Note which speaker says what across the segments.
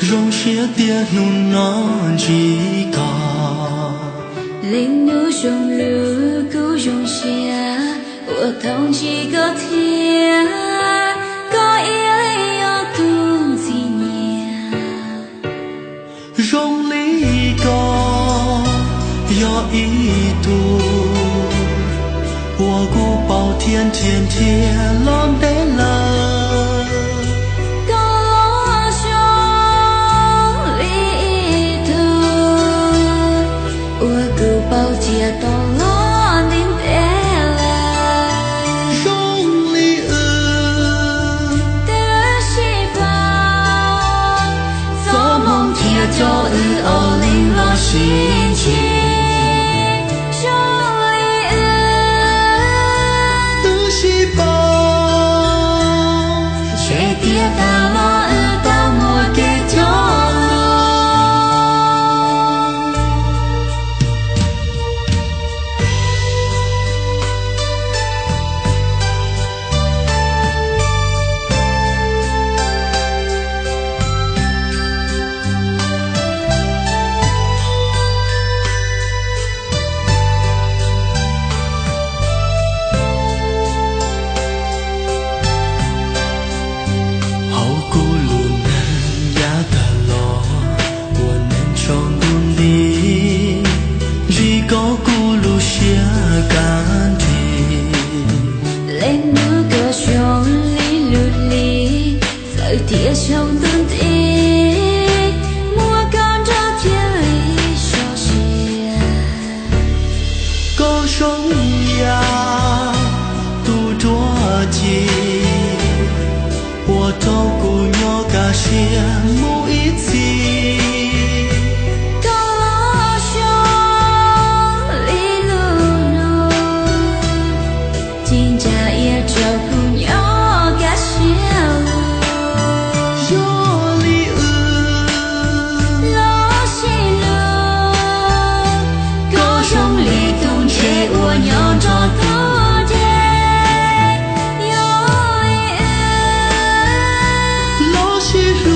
Speaker 1: rong xia tia nu non chỉ có
Speaker 2: linh nu rong lu cu rong xia我同几个天có yêu yêu tu gì nhỉ
Speaker 1: rong lý có yo ý tu 我孤包天天天浪得了，
Speaker 2: 高楼兄里头，我孤包天到老年得了，
Speaker 1: 容里
Speaker 2: 得西方，做梦天做奥林老心情。
Speaker 1: 铁
Speaker 2: trong tương tí mua con cho thiên lý cho xìa
Speaker 1: có sống ya tu chúa chi 我透过我个心某一次
Speaker 2: 高楼兄里路路金家也照顾我个心我要找不见，有
Speaker 1: 老西路，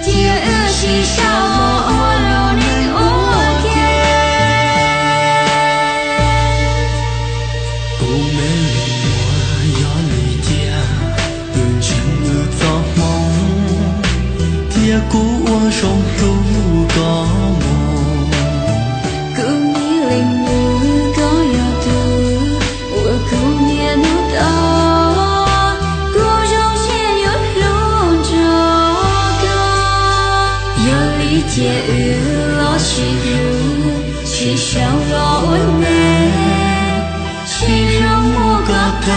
Speaker 2: 天是少我路人我见，
Speaker 1: 不美丽我要离家，人生的造梦，铁骨我双路高梦。
Speaker 2: 铁雨落西路，去向我温暖，去让我高谈。